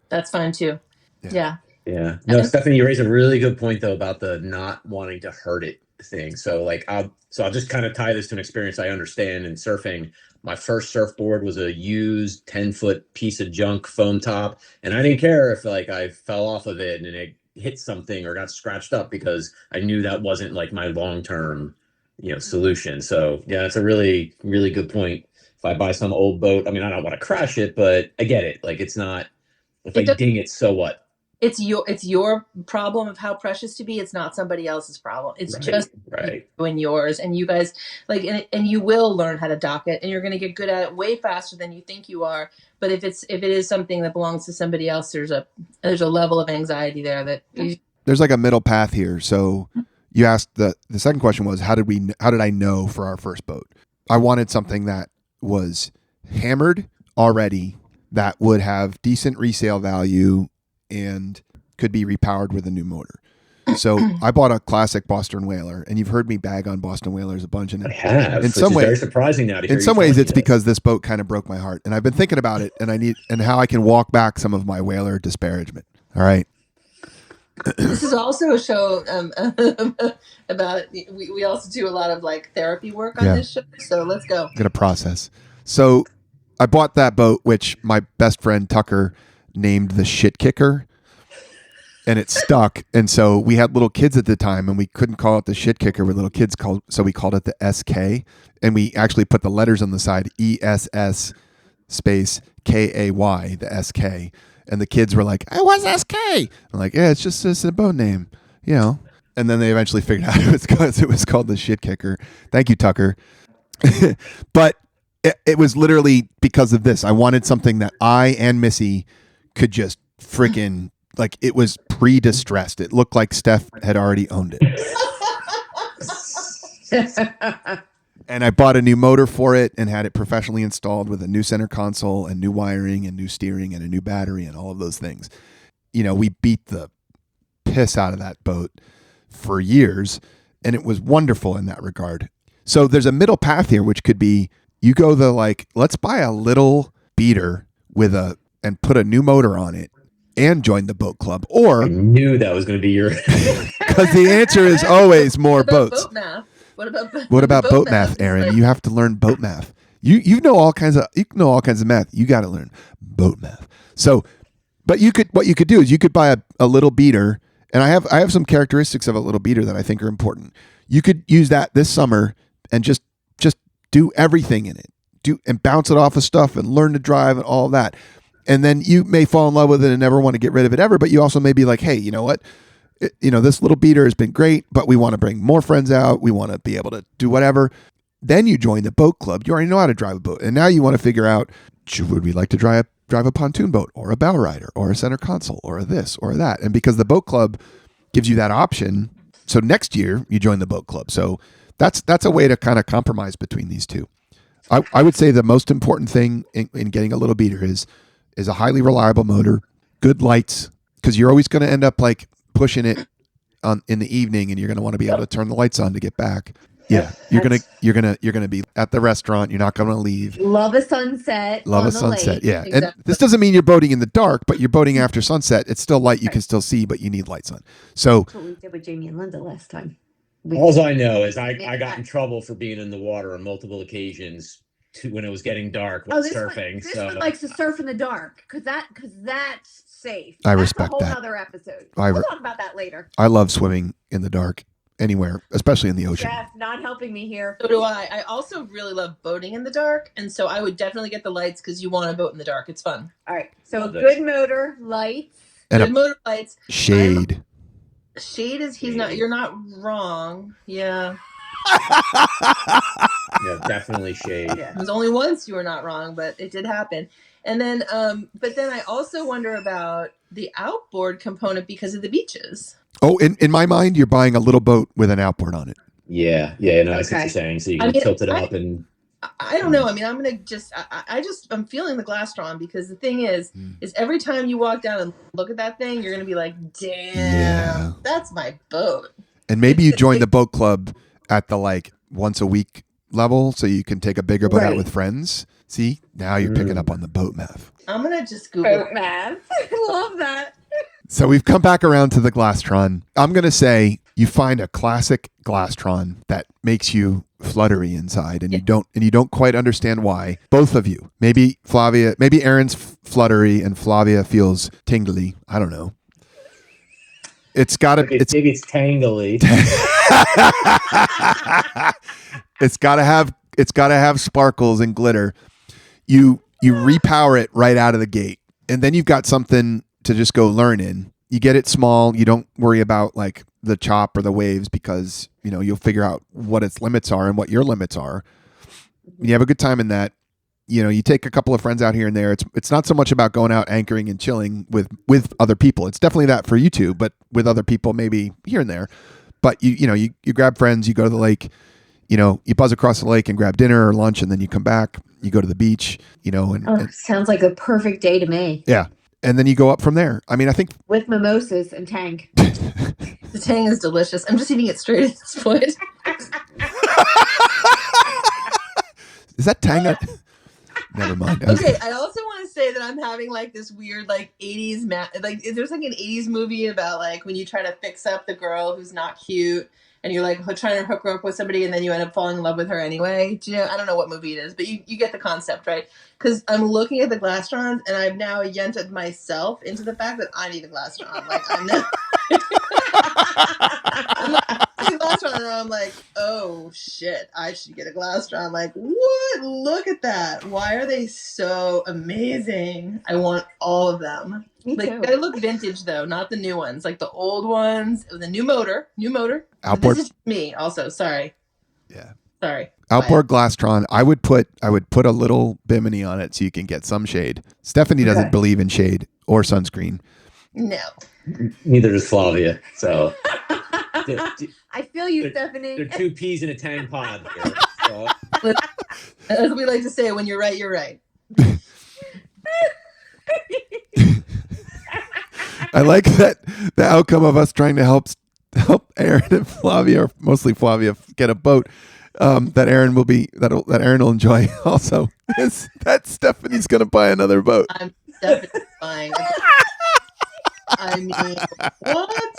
That's fine too. Yeah. No, Stephanie, you raised a really good point though about the not wanting to hurt it thing. So like, I'll just kind of tie this to an experience I understand in surfing. My first surfboard was a used 10-foot piece of junk foam top. And I didn't care if like I fell off of it and it hit something or got scratched up because I knew that wasn't like my long-term, solution. So yeah, it's a really, really good point. If I buy some old boat, I mean, I don't want to crash it, but I get it. Like it's not, if I ding it, so what? It's your problem of how precious to be. It's not somebody else's problem. It's just you and yours. And you guys and you will learn how to dock it, and you're going to get good at it way faster than you think you are. But if it is something that belongs to somebody else, there's a level of anxiety there that there's like a middle path here. So you asked the second question was how did I know for our first boat? I wanted something that was hammered already, that would have decent resale value and could be repowered with a new motor. So I bought a classic Boston Whaler, and you've heard me bag on Boston Whalers a bunch. And I have. In some ways, very surprising now to hear. In some ways, it's because this boat kind of broke my heart, and I've been thinking about it, and how I can walk back some of my Whaler disparagement. All right. This is also a show about. We also do a lot of like therapy work on this show. So let's go. I'm gonna process. So I bought that boat, which my best friend Tucker named the shit kicker, and it stuck. And so we had little kids at the time, and we couldn't call it the shit kicker with little kids, so we called it the SK, and we actually put the letters on the side, ESS space KAY, the SK, and the kids were like, "It was SK." I'm like, "Yeah, it's just a boat name, And then they eventually figured out it was called the shit kicker. Thank you, Tucker. But it was literally because of this. I wanted something that I and Missy could just freaking, like, it was pre-distressed. It looked like Steph had already owned it. And I bought a new motor for it and had it professionally installed with a new center console and new wiring and new steering and a new battery and all of those things. We beat the piss out of that boat for years. and it was wonderful in that regard. So there's a middle path here, which could be you go the like, let's buy a little beater and put a new motor on it and join the boat club, or I knew that was going to be your. because the answer is always more What about boats. boat math? What about boat math, Aaron? Like, You have to learn boat math. You know all kinds of math. You got to learn boat math. So, but what you could do is you could buy a little beater, and I have some characteristics of a little beater that I think are important. You could use that this summer and just do everything in it, and bounce it off of stuff and learn to drive and all that. And then you may fall in love with it and never want to get rid of it ever. But you also may be like, hey, you know what? This little beater has been great, but we want to bring more friends out. We want to be able to do whatever. Then you join the boat club. You already know how to drive a boat. And now you want to figure out, would we like to drive a pontoon boat or a bow rider or a center console or a this or that? And because the boat club gives you that option, so next year you join the boat club. So that's a way to kind of compromise between these two. I would say the most important thing in getting a little beater is a highly reliable motor, good lights, because you're always going to end up like pushing it in the evening, and you're going to want to be able to turn the lights on to get back. Yeah, you're gonna be at the restaurant. You're not going to leave. Love a sunset. Love on a the sunset. lake. Yeah, Exactly. and this doesn't mean you're boating in the dark, but you're boating after sunset. It's still light. You can still see, but you need lights on. So That's what we did with Jamie and Linda last time. All I know is I got in trouble for being in the water on multiple occasions when it was getting dark while surfing. This one likes to surf in the dark because that's safe. I That's respect a that. whole other episode. I We'll talk about that later. I love swimming in the dark anywhere, especially in the ocean. Steph, not helping me here. So do I. I also really love boating in the dark, and so I would definitely get the lights because you want to boat in the dark. It's fun. All right. So Love it. good motor, lights. And Good motor lights. shade. Shade is you're not wrong. Yeah. Yeah, definitely shade. Yeah. It was only once you were not wrong, but it did happen. And then but then I also wonder about the outboard component because of the beaches. Oh, in my mind, you're buying a little boat with an outboard on it. Yeah, no, I see what Okay. you're saying. So you can tilt it up and. I don't know. I mean, I'm gonna I'm feeling the Glastron because the thing is every time you walk down and look at that thing, you're gonna be like, damn, Yeah. that's my boat. And maybe you join the boat club at the like once a week level, so you can take a bigger boat out Right. with friends. See, now you're picking up on the boat math. I'm gonna just Google. Boat math. I love that. So we've come back around to the Glastron. I'm going to say you find a classic Glastron that makes you fluttery inside, and you don't quite understand why. Both of you. Maybe Flavia, maybe Aaron's fluttery and Flavia feels tingly. I don't know. It's got to Maybe it's tangly. it's got to have sparkles and glitter. You repower it right out of the gate, and then you've got something to just go learn in. You get it small. You don't worry about like the chop or the waves because you'll figure out what its limits are and what your limits are. You have a good time in that. You take a couple of friends out here and there. It's not so much about going out anchoring and chilling with other people. It's definitely that for you two, but with other people maybe here and there. But you grab friends. You go to the lake. You buzz across the lake and grab dinner or lunch, and then you come back. You go to the beach. And Sounds like a perfect day to me. yeah. And then you go up from there. I mean, I think With mimosas and Tang. The tang is delicious. I'm just eating it straight at this point. is that Tang? Never mind. Okay, I also want to say that I'm having like this weird like 80s there's like an 80s movie about like when you try to fix up the girl who's not cute and you're like trying to hook her up with somebody and then you end up falling in love with her anyway. I don't know what movie it is, but you get the concept, right? Because I'm looking at the Glastrons and I've now Yenta'd myself into the fact that I need a Glastron. Like I'm now I'm looking at the Glastron and I'm like, oh shit, I should get a Glastron. Like, what? Look at that. Why are they so amazing? I want all of them. Me Like too. they look vintage though, not the new ones. Like the old ones with a new motor. Outboard. This is me also. Sorry. Yeah. Sorry. Outboard Glastron. I would put a little bimini on it so you can get some shade. Stephanie doesn't Okay. believe in shade or sunscreen. No. Neither does Flavia. So I feel you, they're Stephanie. two peas in a tang pod here. So. As we like to say, when you're right, you're right. I like that the outcome of us trying to help help Aaron and Flavia, or mostly Flavia, get a boat that Aaron will enjoy. Also, is that Stephanie's going to buy another boat. I'm definitely buying. I mean, what?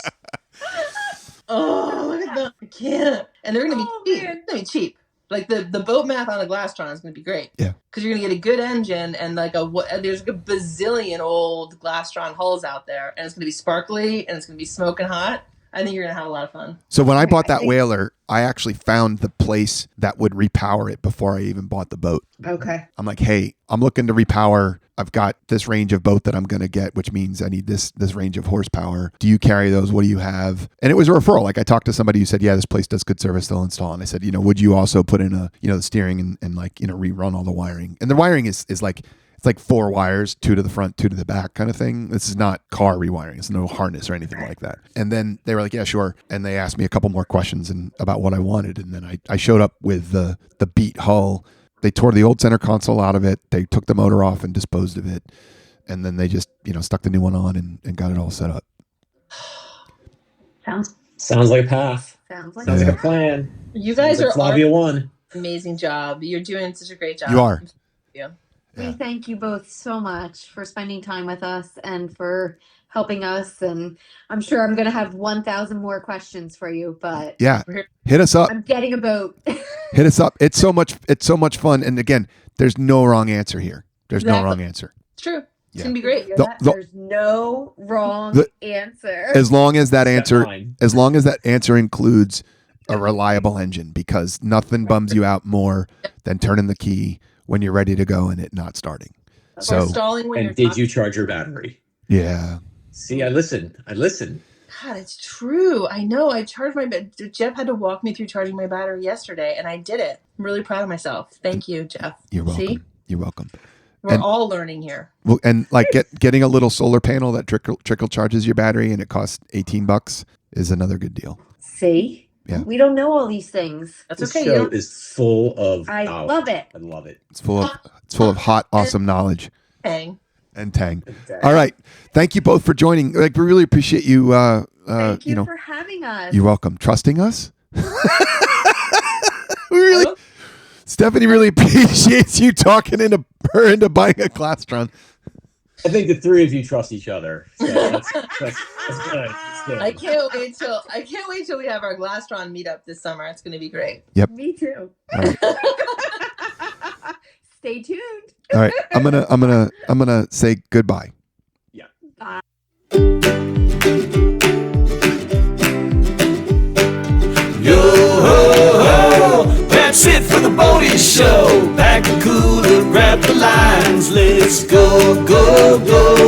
Oh, look at them! I can't. And they're gonna be cheap. Man. They're gonna be cheap. Like the boat math on the Glastron is gonna be great. Yeah. Because you're gonna get a good engine and there's like a bazillion old Glastron hulls out there, and it's gonna be sparkly and it's gonna be smoking hot. I think you're gonna have a lot of fun. So when I bought that whaler, I actually found the place that would repower it before I even bought the boat. Okay. I'm like, hey, I'm looking to repower. I've got this range of boat that I'm going to get, which means I need this range of horsepower. Do you carry those? What do you have? And it was a referral. Like I talked to somebody who said, yeah, this place does good service. They'll install. And I said, would you also put in the steering and rerun all the wiring? And the wiring is like, it's like 4 wires, 2 to the front, 2 to the back kind of thing. This is not car rewiring. It's no harness or anything like that. And then they were like, yeah, sure. And they asked me a couple more questions about what I wanted. And then I showed up with the beat hull. They tore the old center console out of it. They took the motor off and disposed of it. And then they just, stuck the new one on and got it all set up. Sounds like a path. Sounds like a plan. You guys Sounds like Flavia won. Amazing job. You're doing such a great job. You are. Yeah. We thank you both so much for spending time with us and for helping us. And I'm sure I'm going to have 1,000 more questions for you, but yeah, hit us up. I'm getting a boat. Hit us up. It's so much fun. And again, there's no wrong answer here. There's no wrong answer. It's true. It's Yeah. going to be great. There's no wrong answer. As long as that answer includes a reliable engine, because nothing bums you out more than turning the key when you're ready to go and it not starting. Or stalling when and did you charge your battery? Yeah. See, I listen. God, it's true. I know. I charged my battery. Jeff had to walk me through charging my battery yesterday, and I did it. I'm really proud of myself. Thank you, Jeff. You're welcome. See? You're welcome. We're all learning here. Well, and like getting a little solar panel that trickle charges your battery and it costs $18 is another good deal. See? Yeah. We don't know all these things. That's This okay. show is full of I knowledge. love it. I love it. It's full of hot, awesome knowledge Hang. and tang. All right. Thank you both for joining. Like, we really appreciate you. Thank you for having us. You're welcome. Trusting us. Stephanie really appreciates you talking her into buying a Glastron. I think the 3 of you trust each other. So that's good. That's good. I can't wait till we have our Glastron meetup this summer. It's going to be great. Yep. Me too. All right. Stay tuned. All right. I'm gonna say goodbye. Yeah. Bye. Yo ho ho, that's it for the boating show. Pack the cooler, grab the lines, let's go, go, go.